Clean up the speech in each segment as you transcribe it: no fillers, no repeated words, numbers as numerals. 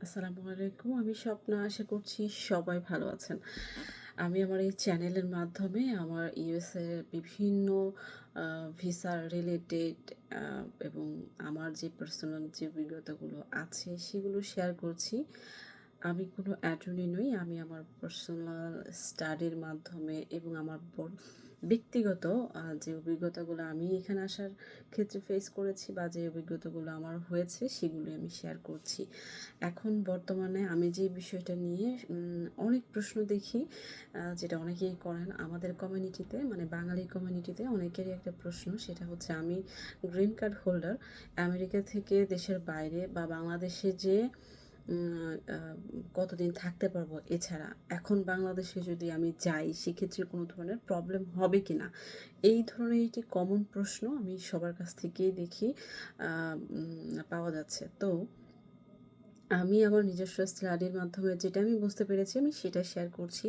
আসসালামু আলাইকুম। আমি স্বপ্না। আশা করছি সবাই ভালো আছেন। আমি আমার এই চ্যানেলের মাধ্যমে আমার ইউএসএ বিভিন্ন ভিসা রিলেটেড আ এবং আমার যে পার্সোনাল যে অভিজ্ঞতাগুলো আছে সেগুলো শেয়ার করছি। আমি কোনো অ্যাটর্নি নই। আমি আমার পার্সোনাল স্টাডির মাধ্যমে এবং আমার ব্যক্তিগত যে অভিজ্ঞতাগুলো আমি এখানে আসার ক্ষেত্রে ফেস করেছি বা যে অভিজ্ঞতাগুলো আমার হয়েছে সেগুলোই আমি শেয়ার করছি। এখন বর্তমানে আমি যে বিষয়টা নিয়ে অনেক প্রশ্ন দেখি, যেটা অনেকেই করেন আমাদের কমিউনিটিতে, মানে বাঙালি কমিউনিটিতে অনেকেরই একটা প্রশ্ন, সেটা হচ্ছে আমি গ্রিন কার্ড হোল্ডার, আমেরিকা থেকে দেশের বাইরে বা বাংলাদেশে যে কতদিন থাকতে পারবো? এছাড়া এখন বাংলাদেশে যদি আমি যাই সেক্ষেত্রে কোনো ধরনের প্রবলেম হবে কিনা? এই ধরনের একটি কমন প্রশ্ন আমি সবার কাছ থেকেই দেখি পাওয়া যাচ্ছে। তো আমি আমার নিজস্ব স্টাডির মাধ্যমে যেটা আমি বুঝতে পেরেছি আমি সেটা শেয়ার করছি।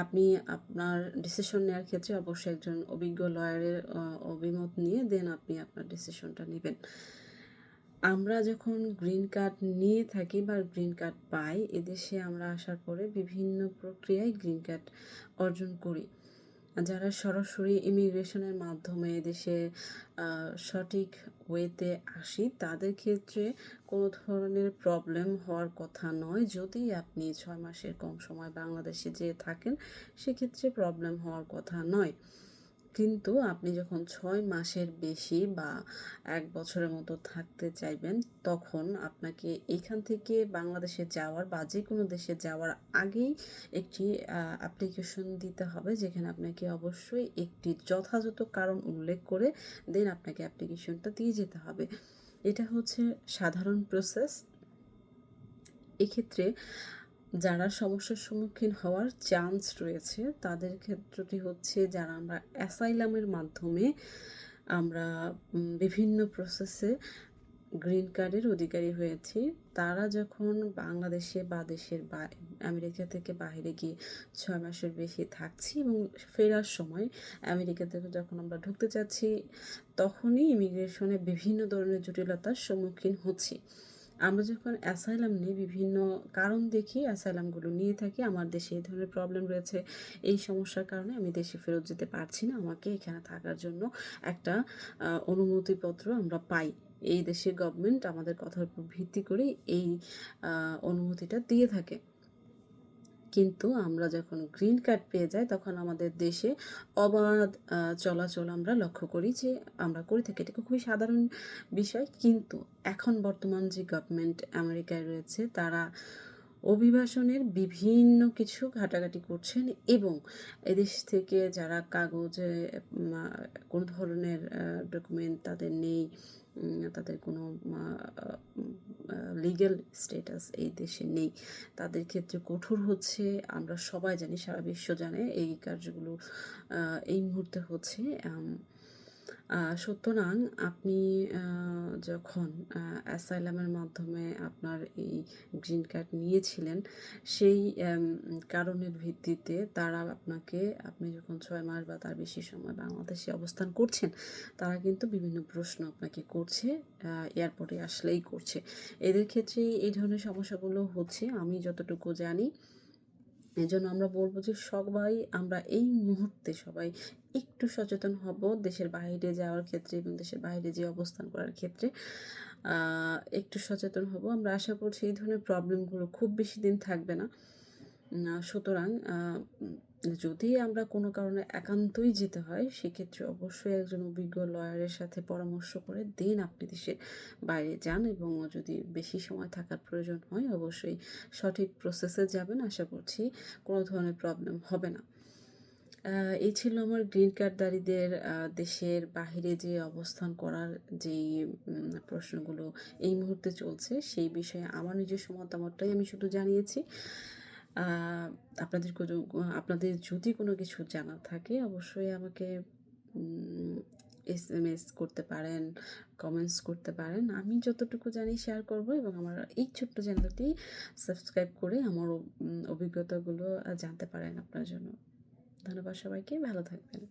আপনি আপনার ডিসিশন নেওয়ার ক্ষেত্রে অবশ্যই একজন অভিজ্ঞ লয়ারের অভিমত নিয়ে দেন আপনি আপনার ডিসিশনটা নিবেন। আমরা যখন গ্রিন কার্ড নিয়ে থাকি বা গ্রিন কার্ড পাই, এদেশে আমরা আসার পরে বিভিন্ন প্রক্রিয়ায় গ্রিন কার্ড অর্জন করি। যারা সরাসরি ইমিগ্রেশনের মাধ্যমে এদেশে সঠিক ওয়েতে আসি তাদের ক্ষেত্রে কোনো ধরনের প্রবলেম হওয়ার কথা নয়। যদি আপনি ৬ মাসের কম সময় বাংলাদেশে যেয়ে থাকেন সেক্ষেত্রে প্রবলেম হওয়ার কথা নয়। কিন্তু আপনি যখন ৬ মাসের বেশি বা ১ বছরের মতো থাকতে চাইবেন, তখন আপনাকে এখান থেকে বাংলাদেশে যাওয়ার বা যেকোনো দেশে যাওয়ার আগেই একটি অ্যাপ্লিকেশন দিতে হবে, যেখানে আপনাকে অবশ্যই একটি যথাযথ কারণ উল্লেখ করে দেন আপনাকে অ্যাপ্লিকেশনটা দিয়ে যেতে হবে। এটা হচ্ছে সাধারণ প্রসেস। এক্ষেত্রে যারা সমস্যার সম্মুখীন হওয়ার চান্স রয়েছে তাদের ক্ষেত্রটি হচ্ছে যারা আমরা অ্যাসাইলামের মাধ্যমে আমরা বিভিন্ন প্রসেসে গ্রিন কার্ডের অধিকারী হয়েছি। তারা যখন বাংলাদেশে বা দেশের আমেরিকা থেকে বাইরে গিয়ে ৬ মাসের বেশি থাকছি এবং ফেরার সময় আমেরিকা থেকে যখন আমরা ঢুকতে চাচ্ছি, তখনই ইমিগ্রেশনে বিভিন্ন ধরনের জটিলতার সম্মুখীন হচ্ছি। আমরা যখন অ্যাসাইলাম নিই, বিভিন্ন কারণ দেখিয়ে অ্যাসাইলামগুলো নিয়ে থাকি। আমার দেশে এই ধরনের প্রবলেম রয়েছে, এই সমস্যার কারণে আমি দেশে ফেরত যেতে পারছি না। আমাকে এখানে থাকার জন্য একটা অনুমতিপত্র আমরা পাই। এই দেশের গভর্নমেন্ট আমাদের কথার উপর ভিত্তি করে এই অনুমতিটা দিয়ে থাকে। কিন্তু আমরা যখন গ্রিন কার্ড পেয়ে যাই তখন আমাদের দেশে অবাধ চলাচল আমরা লক্ষ্য করি, যে আমরা করে থাকি। এটা খুবই সাধারণ বিষয়। কিন্তু এখন বর্তমান যে গভর্নমেন্ট আমেরিকায় রয়েছে তারা অভিবাসনের বিভিন্ন কিছু ঘাটাঘাটি করছেন এবং এদেশ থেকে যারা কাগজে কোনো ধরনের ডকুমেন্ট তাদের নেই, তাদের কোনো লিগ্যাল স্ট্যাটাস এই দেশে নেই, তাদের ক্ষেত্রে কঠোর হচ্ছে। আমরা সবাই জানি, সারা বিশ্ব জানে এই কার্যগুলো এই মুহূর্তে হচ্ছে। সুতরাং আপনি যখন অ্যাসাইলামের মাধ্যমে আপনার এই গ্রিন কার্ড নিয়েছিলেন, সেই কারণের ভিত্তিতে তারা আপনাকে, আপনি যখন ৬ মাস বা তার বেশি সময় বাংলাদেশে অবস্থান করছেন, তারা কিন্তু বিভিন্ন প্রশ্ন আপনাকে করছে, এয়ারপোর্টে আসলেই করছে। এদের ক্ষেত্রে এই ধরনের সমস্যাগুলো হচ্ছে আমি যতটুকু জানি। এজন্য আমরা বলব যে সবাই আমরা এই মুহূর্তে সবাই একটু সচেতন হব দেশের বাইরে যাওয়ার ক্ষেত্রে এবং দেশের বাইরে যেয়ে অবস্থান করার ক্ষেত্রে একটু সচেতন হব। আমরা আশা করছি এই ধরনের প্রবলেমগুলো খুব বেশি দিন থাকবে না। সুতরাং যদি আমরা কোনো কারণে একান্তই যেতে হয় সেক্ষেত্রে অবশ্যই একজন অভিজ্ঞ লয়ারের সাথে পরামর্শ করে দেন আপনি দেশের বাইরে যান, এবং যদি বেশি সময় থাকার প্রয়োজন হয় অবশ্যই সঠিক প্রসেসে যাবেন। আশা করছি কোনো ধরনের প্রবলেম হবে না। এই ছিল আমার গ্রিন কার্ডধারীদের দেশের বাহিরে যে অবস্থান করার যেই প্রশ্নগুলো এই মুহূর্তে চলছে সেই বিষয়ে আমার নিজস্ব মতামতটাই আমি শুধু জানিয়েছি। আ আপনাদের যদি কোনো কিছু জানার থাকে অবশ্যই আমাকে এসএমএস করতে পারেন, কমেন্টস করতে পারেন। আমি যতটুকু জানি শেয়ার করব এবং আমার এই ছোট্ট চ্যানেলটি সাবস্ক্রাইব করে আমার অভিজ্ঞতাগুলো জানতে পারেন আপনার জন্য। ধন্যবাদ সবাইকে, ভালো থাকবেন।